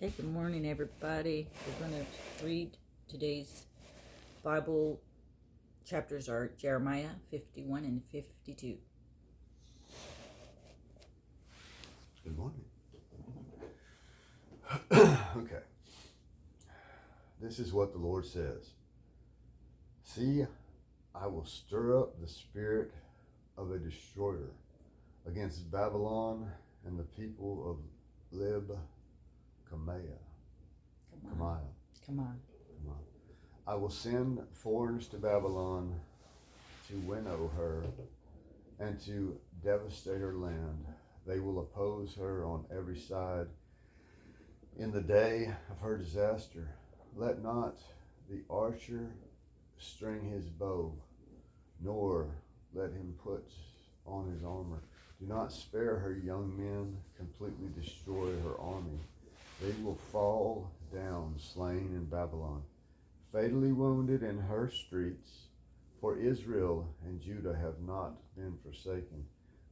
Okay, good morning, everybody. We're going to read today's Bible chapters are Jeremiah 51 and 52. Good morning. Okay. This is what the Lord says. See, I will stir up the spirit of a destroyer against Babylon and the people of Kamaiah. Come on. I will send foreigners to Babylon to winnow her and to devastate her land. They will oppose her on every side in the day of her disaster. Let not the archer string his bow, nor let him put on his armor. Do not spare her young men, completely destroy her army. They will fall down slain in Babylon, fatally wounded in her streets. For Israel and Judah have not been forsaken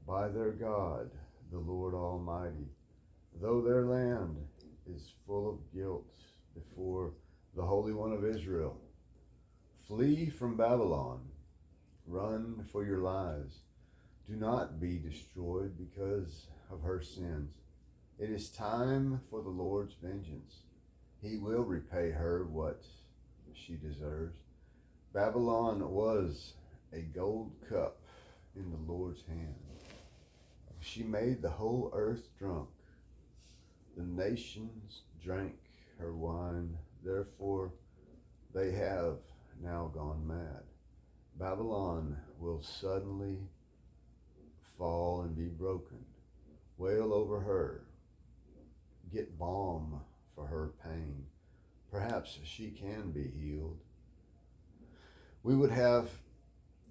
by their God, the Lord Almighty, though their land is full of guilt before the Holy One of Israel. Flee from Babylon, run for your lives. Do not be destroyed because of her sins. It is time for the Lord's vengeance. He will repay her what she deserves. Babylon was a gold cup in the Lord's hand. She made the whole earth drunk. The nations drank her wine, therefore they have now gone mad. Babylon will suddenly fall and be broken. Wail over her. Get balm for her pain. Perhaps she can be healed. We would have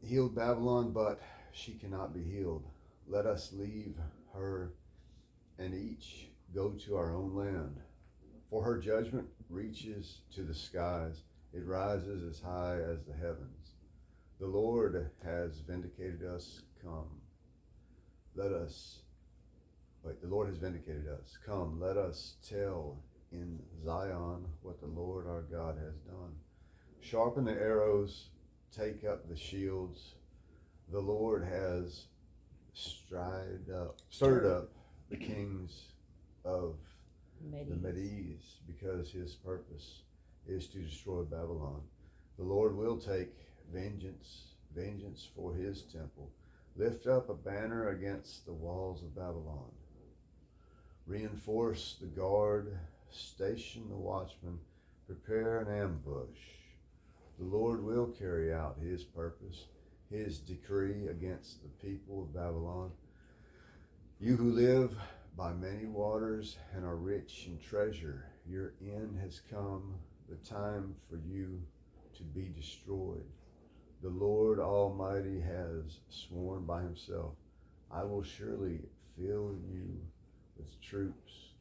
healed Babylon, but she cannot be healed. Let us leave her and each go to our own land. For her judgment reaches to the skies. It rises as high as the heavens. The Lord has vindicated us. The Lord has vindicated us. Come, let us tell in Zion what the Lord our God has done. Sharpen the arrows, take up the shields. The Lord has stirred up the kings of the Medes, because his purpose is to destroy Babylon. The Lord will take vengeance for his temple. Lift up a banner against the walls of Babylon. Reinforce the guard, station the watchman, prepare an ambush. The Lord will carry out his purpose, his decree against the people of Babylon. You who live by many waters and are rich in treasure, your end has come, the time for you to be destroyed. The Lord Almighty has sworn by himself, I will surely fill you with troops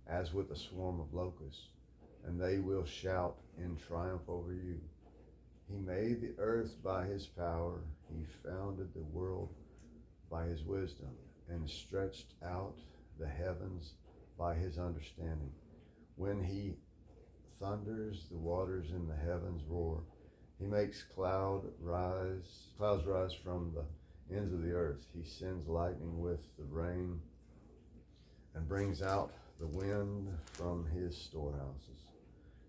as with a swarm of locusts, and they will shout in triumph over you. He made the earth by his power. He founded the world by his wisdom, and stretched out the heavens by his understanding. When he thunders, the waters in the heavens roar. He makes clouds rise from the ends of the earth. He sends lightning with the rain and brings out the wind from his storehouses.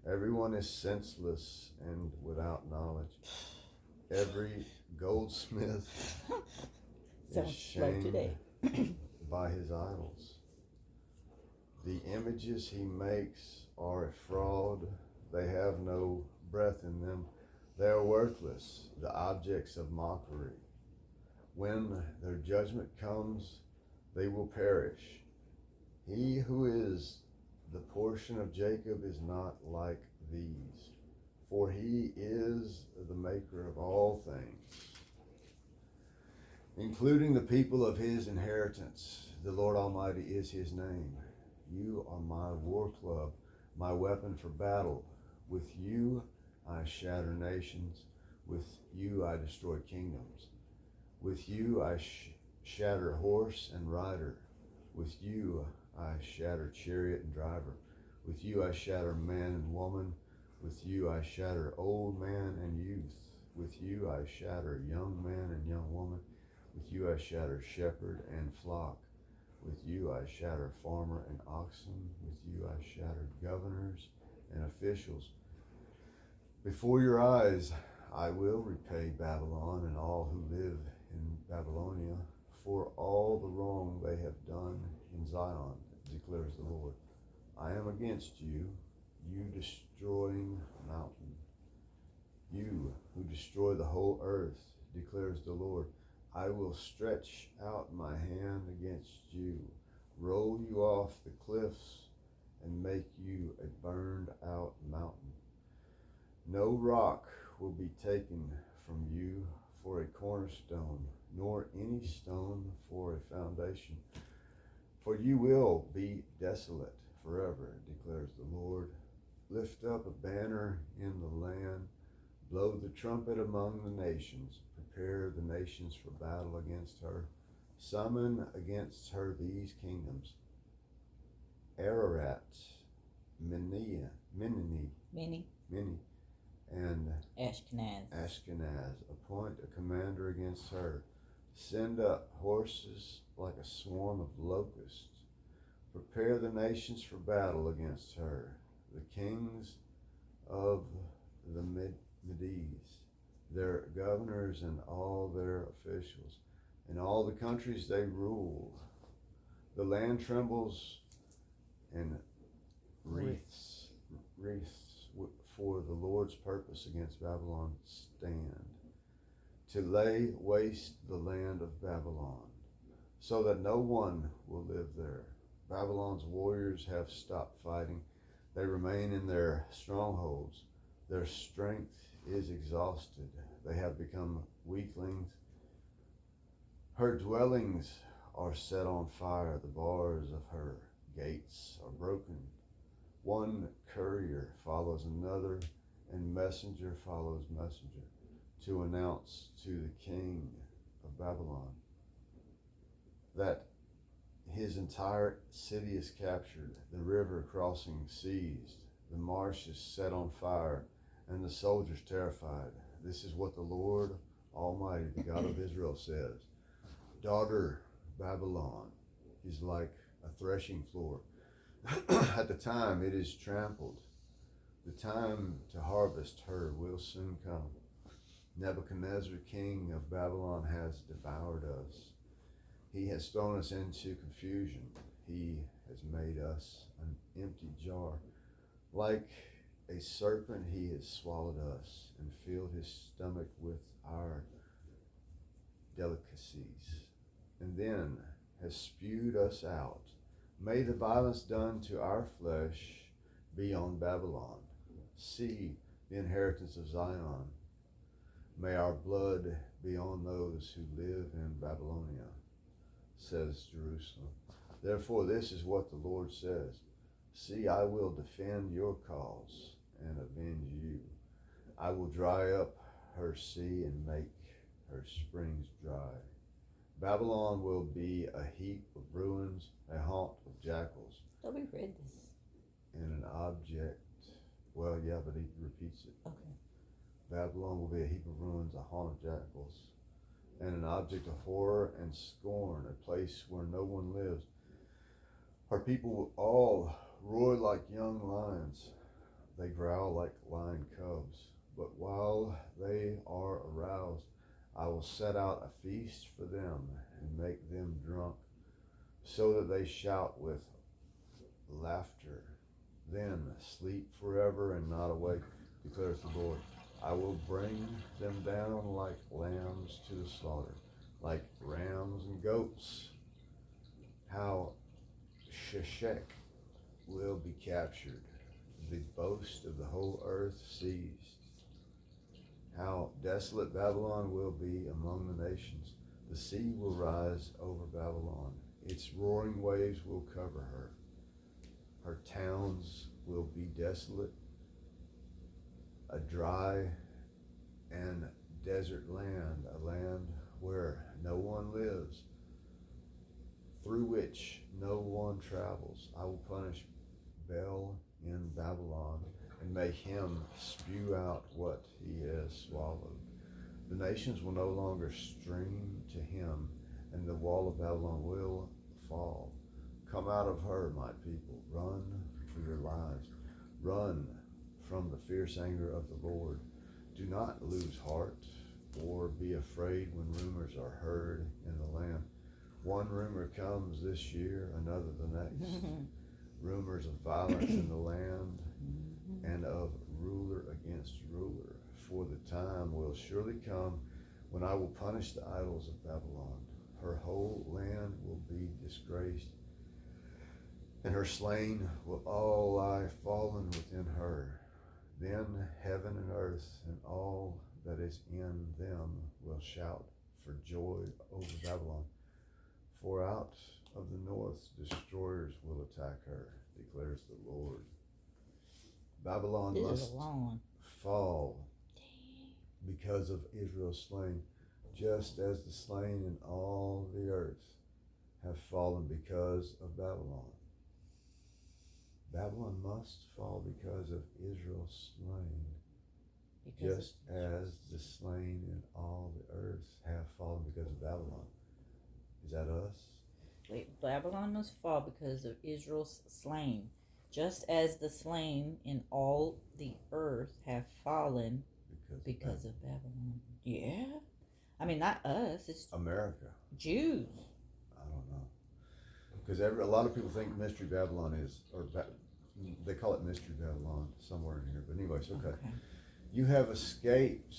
Everyone is senseless and without knowledge. Every goldsmith is shamed by his idols. The images he makes are a fraud. They have no breath in them. They are worthless, the objects of mockery. When their judgment comes, they will perish. He who is the portion of Jacob is not like these, for he is the maker of all things, including the people of his inheritance. The Lord Almighty is his name. You are my war club, my weapon for battle. With you I shatter nations. With you I destroy kingdoms. With you I shatter horse and rider. With you I shatter chariot and driver. With you I shatter man and woman. With you I shatter old man and youth. With you I shatter young man and young woman. With you I shatter shepherd and flock. With you I shatter farmer and oxen. With you I shatter governors and officials. Before your eyes I will repay Babylon and all who live in Babylonia for all the wrong they have done in Zion, declares the Lord. I am against you, you destroying mountain. You who destroy the whole earth, declares the Lord. I will stretch out my hand against you, roll you off the cliffs, and make you a burned out mountain. No rock will be taken from you for a cornerstone, nor any stone for a foundation. For you will be desolate forever, declares the Lord. Lift up a banner in the land, blow the trumpet among the nations, prepare the nations for battle against her. Summon against her these kingdoms: Ararat, Minni, and Ashkenaz. Appoint a commander against her. Send up horses like a swarm of locusts. Prepare the nations for battle against her. The kings of the Medes, their governors and all their officials, and all the countries they rule. The land trembles and wreaths for the Lord's purpose against Babylon stand, to lay waste the land of Babylon, so that no one will live there. Babylon's warriors have stopped fighting. They remain in their strongholds. Their strength is exhausted. They have become weaklings. Her dwellings are set on fire. The bars of her gates are broken. One courier follows another, and messenger follows messenger, to announce to the king of Babylon that his entire city is captured, the river crossing seized, the marshes set on fire, and the soldiers terrified. This is what the Lord Almighty, the God of Israel, says. Daughter Babylon is like a threshing floor. At the time it is trampled. The time to harvest her will soon come. Nebuchadnezzar, king of Babylon, has devoured us. He has thrown us into confusion. He has made us an empty jar. Like a serpent, he has swallowed us and filled his stomach with our delicacies, and then has spewed us out. May the violence done to our flesh be on Babylon. See the inheritance of Zion. May our blood be on those who live in Babylonia, says Jerusalem. Therefore, this is what the Lord says. See, I will defend your cause and avenge you. I will dry up her sea and make her springs dry. Babylon will be a heap of ruins, a haunt of jackals. Oh, we read this. And an object, well, yeah, but he repeats it. Okay. Babylon will be a heap of ruins, a haunt of jackals, and an object of horror and scorn, a place where no one lives. Her people will all roar like young lions. They growl like lion cubs. But while they are aroused, I will set out a feast for them and make them drunk, so that they shout with laughter. Then sleep forever and not awake, declares the Lord. I will bring them down like lambs to the slaughter, like rams and goats. How Sheshach will be captured, the boast of the whole earth seized. How desolate Babylon will be among the nations. The sea will rise over Babylon. Its roaring waves will cover her. Her towns will be desolate, a dry and desert land, a land where no one lives, through which no one travels. I will punish Bel Babylon, and may him spew out what he has swallowed. The nations will no longer stream to him, and the wall of Babylon will fall. Come out of her, my people. Run for your lives. Run from the fierce anger of the Lord. Do not lose heart or be afraid when rumors are heard in the land. One rumor comes this year, another the next. Rumors of violence in the land and of ruler against ruler. For the time will surely come when I will punish the idols of Babylon. Her whole land will be disgraced, and her slain will all lie fallen within her. Then heaven and earth and all that is in them will shout for joy over Babylon. For out of the north destroyers will attack her, declares the Lord. Babylon This is must a long one. fall because of Israel's slain, just as the slain in all the earth have fallen because of Babylon. Babylon must fall because of Israel's slain, just as the slain in all the earth have fallen because of Babylon. Is that us? Wait, Babylon must fall because of Israel's slain, just as the slain in all the earth have fallen because of Babylon. Yeah? I mean, not us. It's America. Jews. I don't know. Because a lot of people think Mystery Babylon is, they call it Mystery Babylon somewhere in here. But anyways, okay. You have escaped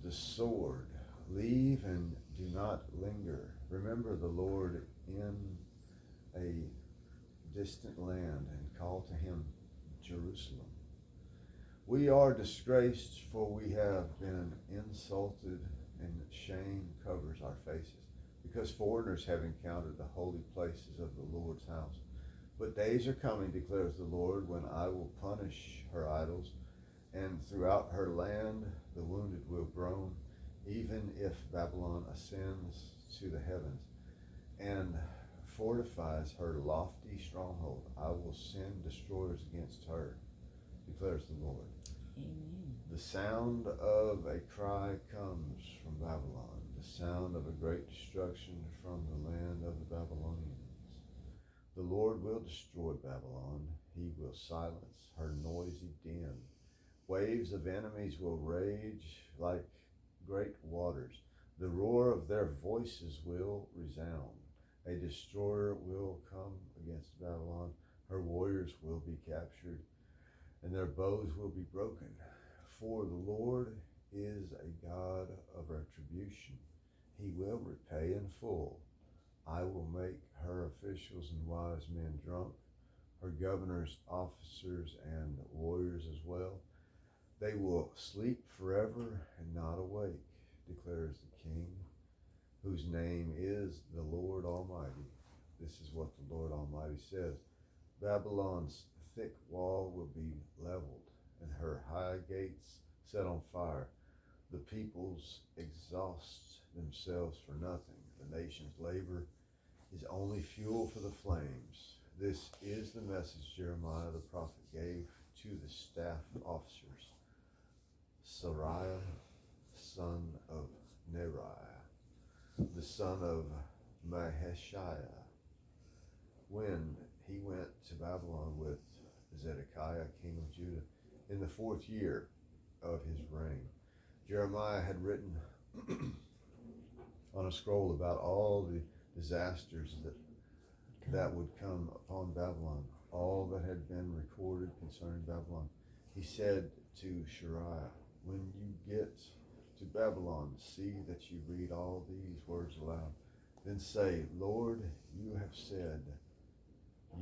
the sword. Leave and do not linger. Remember the Lord in a distant land and call to him Jerusalem. We are disgraced, for we have been insulted, and shame covers our faces, because foreigners have encountered the holy places of the Lord's house. But days are coming, declares the Lord, when I will punish her idols, and throughout her land the wounded will groan, even if Babylon ascends to the heavens and fortifies her lofty stronghold. I will send destroyers against her, declares the Lord. Amen. The sound of a cry comes from Babylon, the sound of a great destruction from the land of the Babylonians. The Lord will destroy Babylon. He will silence her noisy din. Waves of enemies will rage like great waters. The roar of their voices will resound. A destroyer will come against Babylon. Her warriors will be captured, and their bows will be broken. For the Lord is a God of retribution. He will repay in full. I will make her officials and wise men drunk, her governors, officers, and warriors as well. They will sleep forever and not awake, declares the King, whose name is the Lord Almighty. This is what the Lord Almighty says. Babylon's thick wall will be leveled, and her high gates set on fire. The peoples exhaust themselves for nothing. The nation's labor is only fuel for the flames. This is the message Jeremiah the prophet gave to the staff officers. Seraiah, son of Neriah, the son of Maheshiah, when he went to Babylon with Zedekiah, king of Judah, in the 4th year of his reign. Jeremiah had written on a scroll about all the disasters that would come upon Babylon, all that had been recorded concerning Babylon. He said to Seraiah, when you get to Babylon, see that you read all these words aloud. Then say, Lord, you have said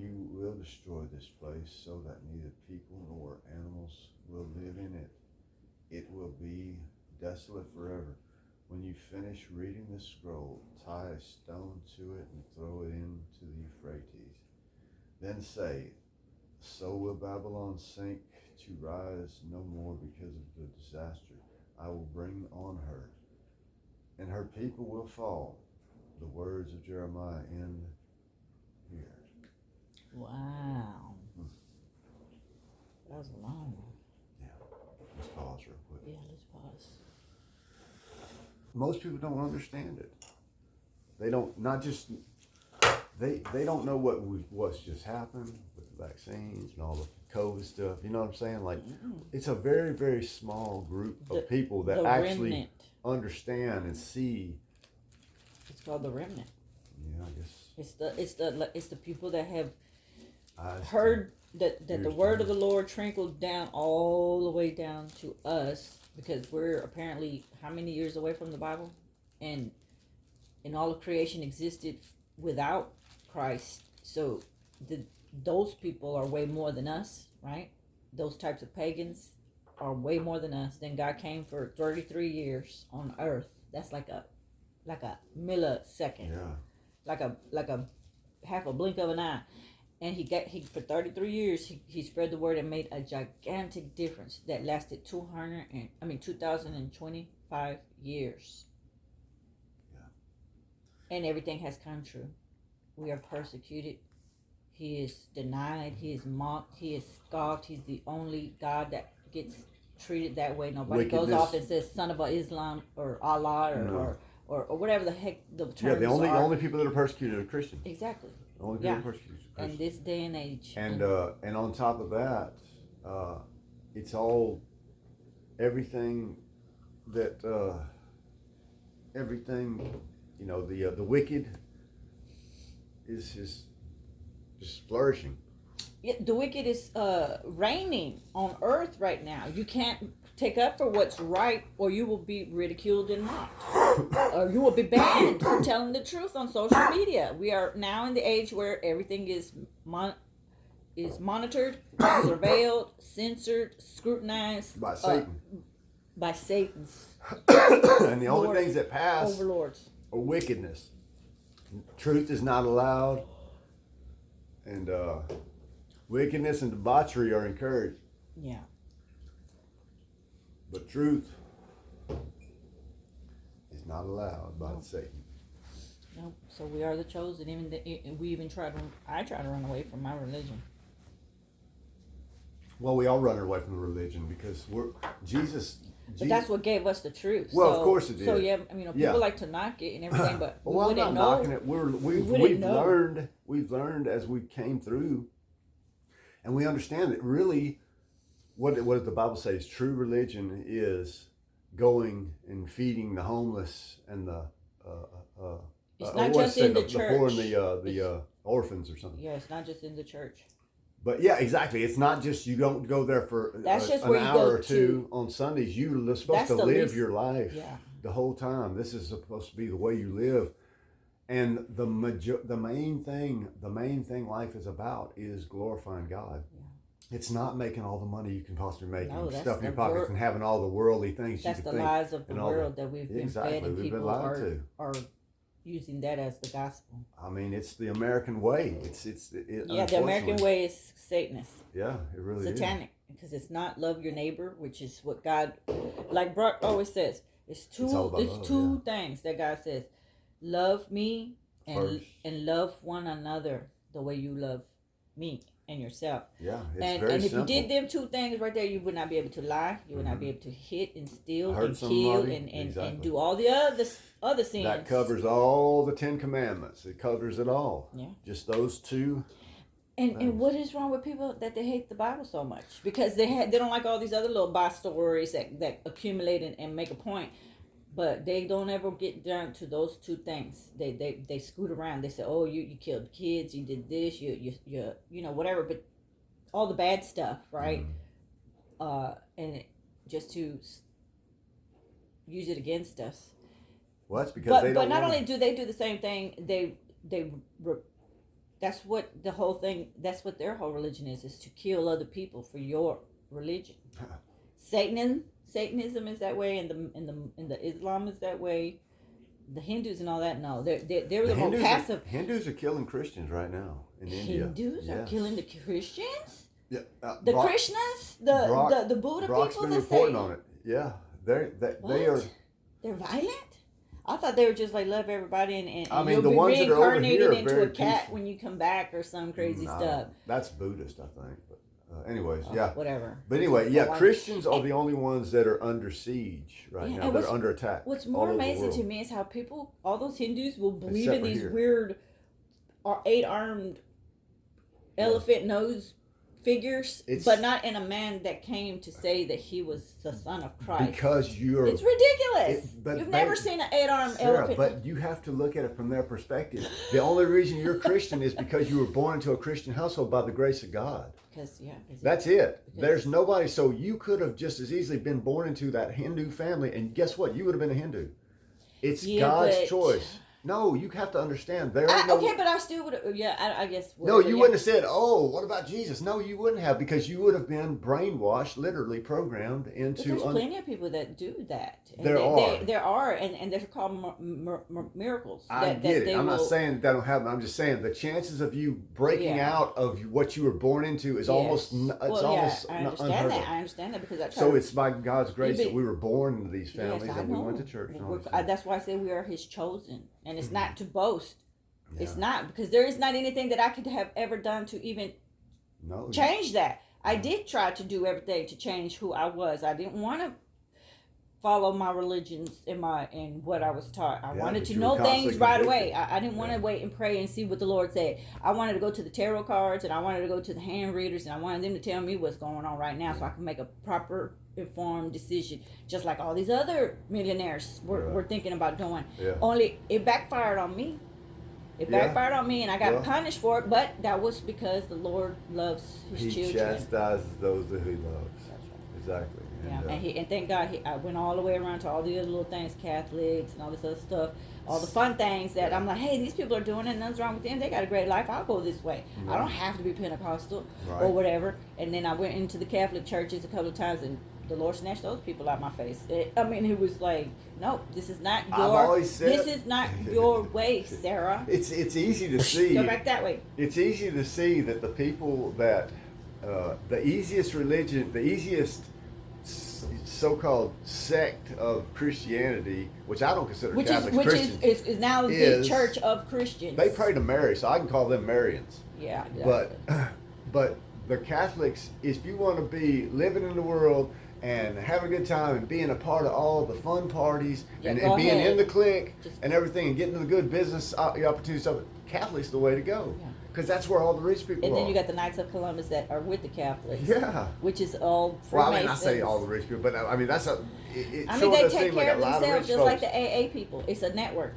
you will destroy this place so that neither people nor animals will live in it. It will be desolate forever. When you finish reading this scroll, tie a stone to it and throw it into the Euphrates. Then say, so will Babylon sink to rise no more because of the disaster I will bring on her, and her people will fall. The words of Jeremiah end here. Wow. That was a long one. Let's pause real quick. Yeah, let's pause. Most people don't understand it. They don't, not just, they don't know what's just happened with the vaccines and all the COVID stuff. You know what I'm saying? Like, it's a very, very small group of people that actually remnant. Understand and see. It's called the remnant. Yeah, I guess. It's the people that have heard that the word of the Lord trickled down all the way down to us, because we're apparently how many years away from the Bible, and all of creation existed without Christ. So those people are way more than us, right? Those types of pagans are way more than us. Then God came for 33 years on earth. That's like a millisecond. Yeah. Like a half a blink of an eye. And he for 33 years he spread the word and made a gigantic difference that lasted 2025 years. And everything has come true. We are persecuted. He is denied. He is mocked. He is scoffed. He's the only God that gets treated that way. Nobody goes off and says son of Islam or Allah or whatever the heck the terms are. Yeah, the only people that are persecuted are Christians. Exactly. The only people that are persecuted are Christians. In this day and age. And on top of that, it's all everything that the wicked is just flourishing. Yeah, the wicked is reigning on earth right now. You can't take up for what's right, or you will be ridiculed and mocked, or you will be banned for telling the truth on social media. We are now in the age where everything is monitored, surveilled, censored, scrutinized By Satan. By Satan's And the only things that pass overlords are wickedness. Truth is not allowed, and wickedness and debauchery are encouraged. Yeah. But truth is not allowed by Satan. No. So we are the chosen. I try to run away from my religion. Well, we all run away from the religion because Jesus. But that's what gave us the truth. Well, of course it did. So yeah, people like to knock it and everything, but well, I'm not knocking it. We've learned as we came through, and we understand that really, what does the Bible say? Is true religion is going and feeding the homeless and the it's not just in the church. The poor and the orphans or something. Yeah, it's not just in the church. But yeah, exactly. It's not just you don't go there for an hour or two on Sundays. You're supposed to live your life the whole time. This is supposed to be the way you live. And the main thing life is about is glorifying God. Yeah. It's not making all the money you can possibly make and stuffing your pockets and having all the worldly things you can think. That's the lies of the world that we've been fed, and we've people been lied to. are using that as the gospel. I mean, it's the American way. The American way is Satanist. Yeah, it really is. Satanic, because it's not love your neighbor, which is what God, like Brock always says, it's two things that God says: love me and love one another the way you love me and yourself. Yeah, it's very simple. And if you did them two things right there, you would not be able to lie. You would not be able to hit and steal and kill and do all the other sins. That covers all the 10 Commandments. It covers it all. Yeah. Just those two. And what is wrong with people that they hate the Bible so much? Because they don't like all these other little Bible stories that accumulate and make a point. But they don't ever get down to those two things. They scoot around. They say, "Oh, you killed kids. You did this. You whatever." But all the bad stuff, right? And just to use it against us. Well, that's because they don't. But not only do they do the same thing, that's what the whole thing. That's what their whole religion is to kill other people for your religion. Satanism is that way, and the Islam is that way. The Hindus and all that, no, they're the more passive. Hindus are killing Christians right now in India. Hindus are killing the Christians. Yeah, the Krishnas, the Buddha Brock's people. Been reporting on it. Yeah, they are. They're violent. I thought they were just like love everybody and I mean, you'll the be ones that are over here reincarnated are into very a cat peaceful. when you come back or some crazy stuff. That's Buddhist, I think. But Yeah. Whatever. But anyway, yeah, Like, Christians are the only ones that are under siege right now. They're under attack. What's all more over the amazing to world. me is how people, all those Hindus, will believe Except in for these here. weird 8-armed elephant nose figures, but not in a man that came to say that he was the son of Christ. Because it's ridiculous. You've never seen an 8-armed elephant. But you have to look at it from their perspective. The only reason you're Christian is because you were born into a Christian household by the grace of God. That's it. There's nobody. So you could have just as easily been born into that Hindu family, and guess what? You would have been a Hindu. It's God's choice. No, you have to understand. But I still would have. Yeah, I guess. No, you wouldn't have said, "Oh, what about Jesus?" No, you wouldn't have, because you would have been brainwashed, literally programmed into. But there's plenty of people that do that. And there are, and they're called miracles. I get it. I'm not saying that don't happen. I'm just saying the chances of you breaking out of what you were born into is almost. Almost I understand that. I understand that because it's by God's grace that we were born into these families and we went to church. That's why I say we are His chosen. And it's not to boast. Yeah. It's not, because there is not anything that I could have ever done to even change that. I did try to do everything to change who I was. I didn't want to follow my religions in what I was taught. I wanted to know things right away. I didn't want to wait and pray and see what the Lord said. I wanted to go to the tarot cards, and I wanted to go to the hand readers, and I wanted them to tell me what's going on right now so I can make a proper informed decision, just like all these other millionaires were thinking about doing. Only it backfired on me. Backfired on me, and I got punished for it, but that was because the Lord loves His children. He chastises those that He loves. That's right. Exactly. And thank God I went all the way around to all the other little things, Catholics and all this other stuff, all the fun things that I'm like, hey, these people are doing it, and nothing's wrong with them. They got a great life. I'll go this way. I don't have to be Pentecostal or whatever. And then I went into the Catholic churches a couple of times, and the Lord snatched those people out my face. It was like, no, this is not your way, Sarah. It's easy to see. Go back that way. It's easy to see that the people that the easiest religion, the easiest so-called sect of Christianity, which I don't consider Catholics Christians, is now the Church of Christians. They pray to Mary, so I can call them Marians. Yeah. Exactly. But the Catholics, if you want to be living in the world and having a good time and being a part of all the fun parties and being in the clique and everything and getting the good business opportunities, Catholic's the way to go. Yeah. Because that's where all the rich people are. And then you got the Knights of Columbus that are with the Catholics. Yeah. Which is all Freemasons. Well, I mean, I say all the rich people, but I mean, that's a... they take care of themselves just like the AA people. It's a network.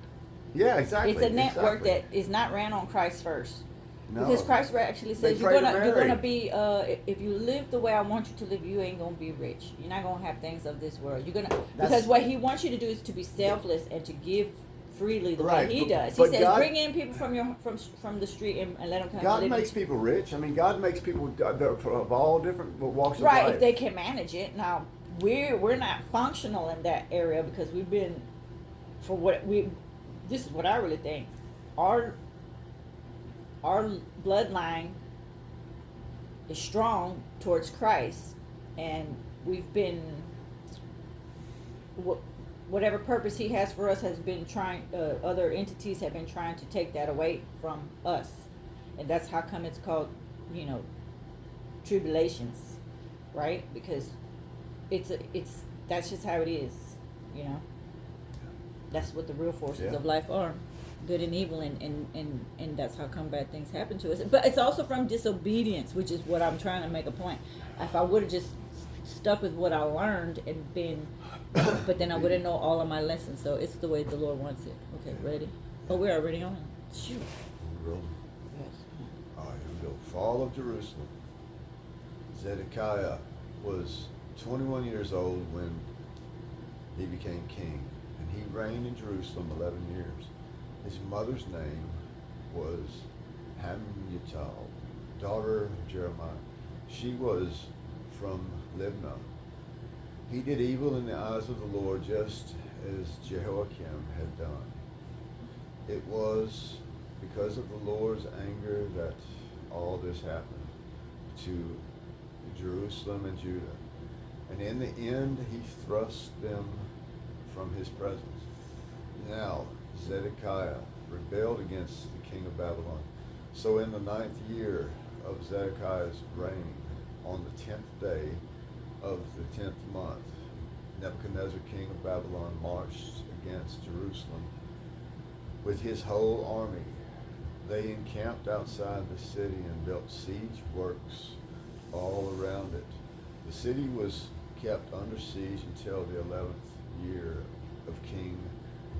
Yeah, exactly. It's a network that is not ran on Christ first. No. Because Christ actually says you're gonna be if you live the way I want you to live, you ain't gonna be rich. You're not gonna have things of this world. Because what He wants you to do is to be selfless and to give freely the way He does. He says, bring in people from the street and let them come. God makes people rich. I mean, God makes people of all different walks of life. Right, if they can manage it. Now we're not functional in that area because we've been this is what I really think. Our bloodline is strong towards Christ, and we've been whatever purpose He has for us has been trying. Other entities have been trying to take that away from us, and that's how come it's called, tribulations, right? Because that's just how it is, That's what the real forces of life are. Good and evil, and that's how come bad things happen to us. But it's also from disobedience, which is what I'm trying to make a point. If I would have just stuck with what I learned and been, but then I wouldn't know all of my lessons. So it's the way the Lord wants it. Okay, ready? Oh, we're already on. Shoot. Yes. All right, here we go. Fall of Jerusalem. Zedekiah was 21 years old when he became king, and he reigned in Jerusalem 11 years. His mother's name was Hammutal, daughter of Jeremiah. She was from Libnah. He did evil in the eyes of the Lord, just as Jehoiakim had done. It was because of the Lord's anger that all this happened to Jerusalem and Judah. And in the end, he thrust them from his presence. Now, Zedekiah rebelled against the king of Babylon. So in the 9th year of Zedekiah's reign, on the 10th day of the 10th month, Nebuchadnezzar, king of Babylon, marched against Jerusalem with his whole army. They encamped outside the city and built siege works all around it. The city was kept under siege until the 11th year of King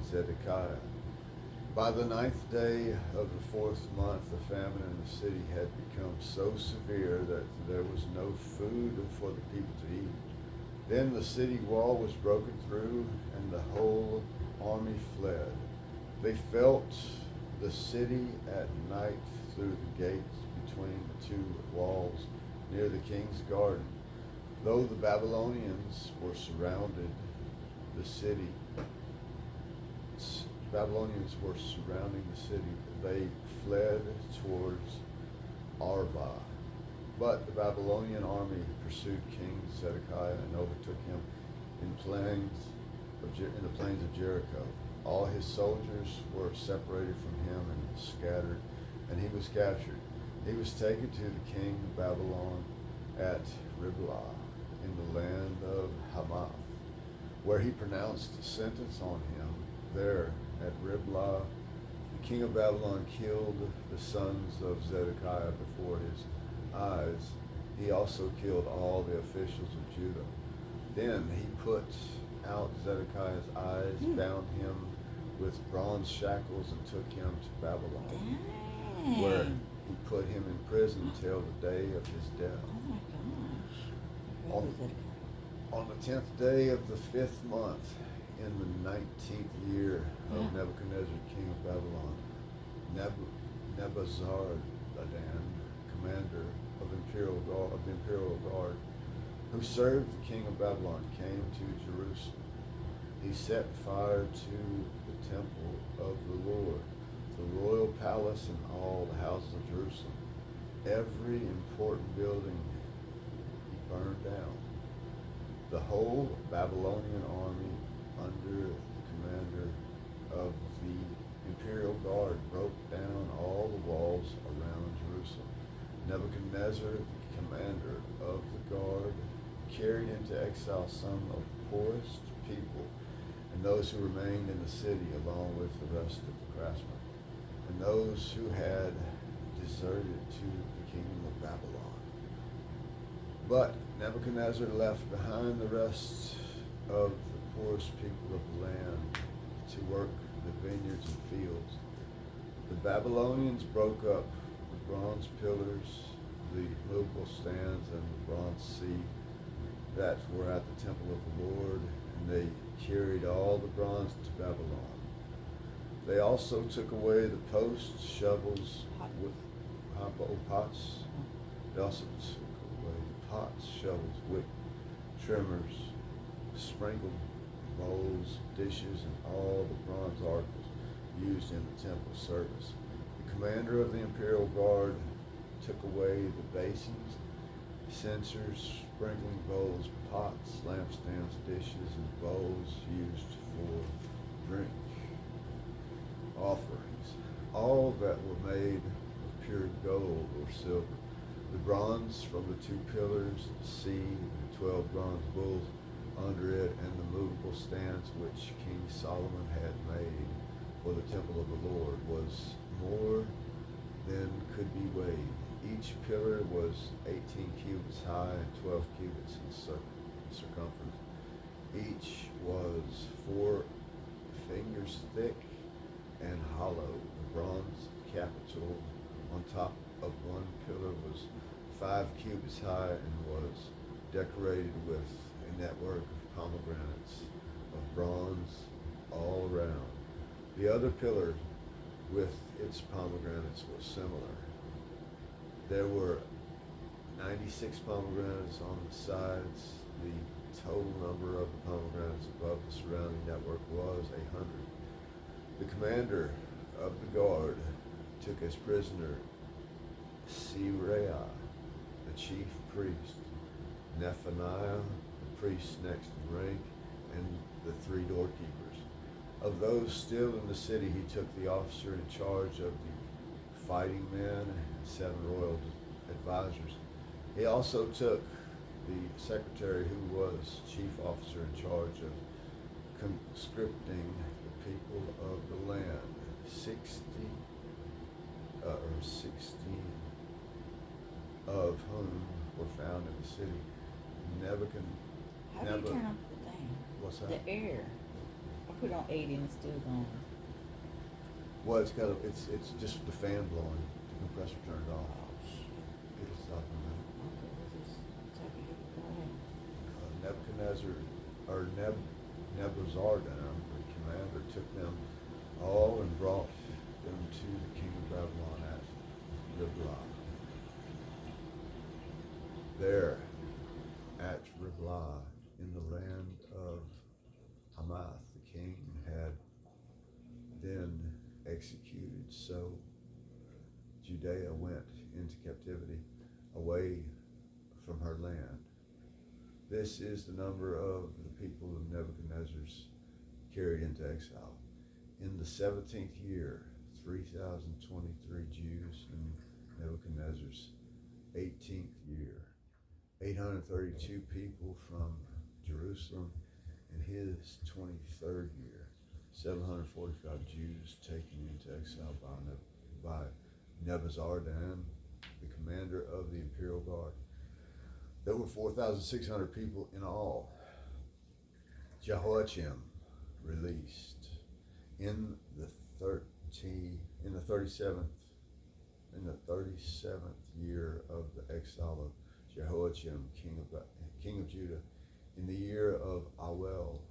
Zedekiah. By the 9th day of the 4th month, the famine in the city had become so severe that there was no food for the people to eat. Then the city wall was broken through, and the whole army fled. They felt the city at night through the gates between the two walls near the king's garden. Though the Babylonians were surrounded, the city, Babylonians were surrounding the city, they fled towards Arvah. But the Babylonian army pursued King Zedekiah and overtook him in the plains of Jericho. All his soldiers were separated from him and scattered, and he was captured. He was taken to the king of Babylon at Riblah in the land of Hamath, where he pronounced sentence on him. There at Riblah, the king of Babylon killed the sons of Zedekiah before his eyes. He also killed all the officials of Judah. Then he put out Zedekiah's eyes, bound him with bronze shackles, and took him to Babylon, where he put him in prison till the day of his death. Oh my gosh. On the 10th day of the 5th month, in the 19th year of Nebuchadnezzar, king of Babylon, Nebuzaradan, commander of the imperial guard, who served the king of Babylon, came to Jerusalem. He set fire to the temple of the Lord, the royal palace, and all the houses of Jerusalem. Every important building he burned down. The whole Babylonian army, under the commander of the imperial guard, broke down all the walls around Jerusalem. Nebuchadnezzar, the commander of the guard, carried into exile some of the poorest people and those who remained in the city, along with the rest of the craftsmen, and those who had deserted to the kingdom of Babylon. But Nebuchadnezzar left behind the rest of the poorest people of the land to work the vineyards and fields. The Babylonians broke up the bronze pillars, the movable stands, and the bronze seat that were at the temple of the Lord, and they carried all the bronze to Babylon. They also took away the posts, shovels, pots. They also took away the pots, shovels, wick, trimmers, sprinkled bowls, dishes, and all the bronze articles used in the temple service. The commander of the imperial guard took away the basins, censers, sprinkling bowls, pots, lampstands, dishes, and bowls used for drink offerings, all that were made of pure gold or silver. The bronze from the 2 pillars, the sea, and 12 bronze bulls under it, and the movable stands which King Solomon had made for the temple of the Lord was more than could be weighed. Each pillar was 18 cubits high and 12 cubits in circumference. Each was 4 fingers thick and hollow. The bronze capital on top of one pillar was 5 cubits high and was decorated with a network of pomegranates of bronze all around. The other pillar with its pomegranates was similar. There were 96 pomegranates on the sides. The total number of the pomegranates above the surrounding network was 100. The commander of the guard took as prisoner Seraiah, the chief priest, Nephaniah, the priest next in rank, and the 3 doorkeepers. Of those still in the city, he took the officer in charge of the fighting men and 7 royal advisors. He also took the secretary who was chief officer in charge of conscripting the people of the land, 16 of whom were found in the city. How do you turn off the thing? What's that? The air. I put it on 80 and it's still going. Well, it's just the fan blowing. The compressor turned off. Oh, shit. It'll stop in a minute. Okay, go ahead. Nebuchadnezzar, or Nebuzaradan, the commander, took them all and brought them to the king of Babylon at Riblah. There, at Riblah, in the land of Hamath, the king had then executed. So Judea went into captivity away from her land. This is the number of the people of Nebuchadnezzar's carried into exile. In the 17th year, 3,023 Jews in Nebuchadnezzar's 18th year, 832 people from Jerusalem in his 23rd year, 745 Jews taken into exile by Nebuzaradan, the commander of the imperial guard. There were 4,600 people in all. Jehoiakim released in the 37th year of the exile of Jehoiakim, king of Judah. In the year of Awel,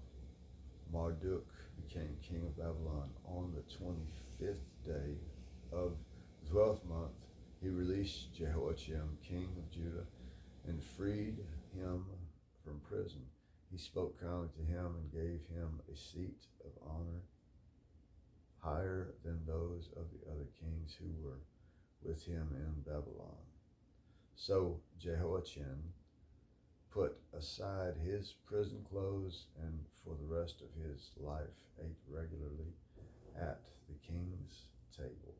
Marduk became king of Babylon. On the 25th day of the 12th month, he released Jehoiakim, king of Judah, and freed him from prison. He spoke kindly to him and gave him a seat of honor higher than those of the other kings who were with him in Babylon. So Jehoiachin put aside his prison clothes and for the rest of his life ate regularly at the king's table.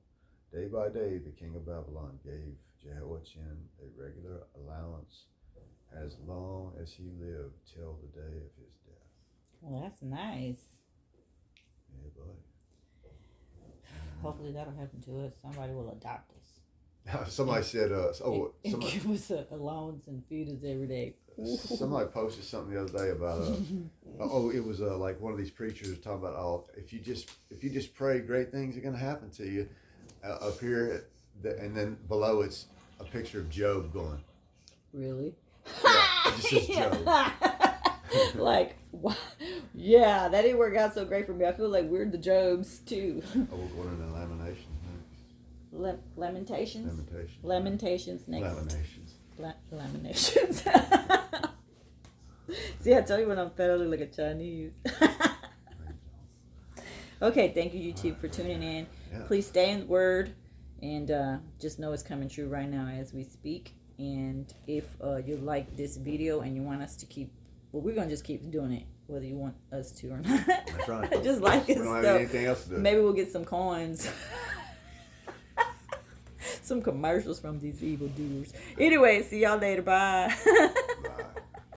Day by day, the king of Babylon gave Jehoiachin a regular allowance as long as he lived till the day of his death. Well, that's nice. Yeah, buddy. Hopefully that'll happen to us. Somebody will adopt us. Somebody said, and give us a allowance and feed us every day. Somebody posted something the other day about it was like one of these preachers talking about if you just pray, great things are going to happen to you. Up here, and then below it's a picture of Job going. Really? Yeah, it just says Job. Like, yeah, that didn't work out so great for me. I feel like we're the Jobs too. We're going into Lamentations next. Lamentations? Lamentations. Lamentations next. Laminations. Laminations. See, I tell you when I'm fed, I look like a Chinese. Okay, thank you, YouTube, for tuning in. Yeah. Please stay in the Word, and just know it's coming true right now as we speak. And if you like this video and you want us to keep, well, we're going to just keep doing it, whether you want us to or not. That's right. I just like it. We don't have anything else to do. Maybe we'll get some coins. Some commercials from these evil doers. Anyway, see y'all later. Bye.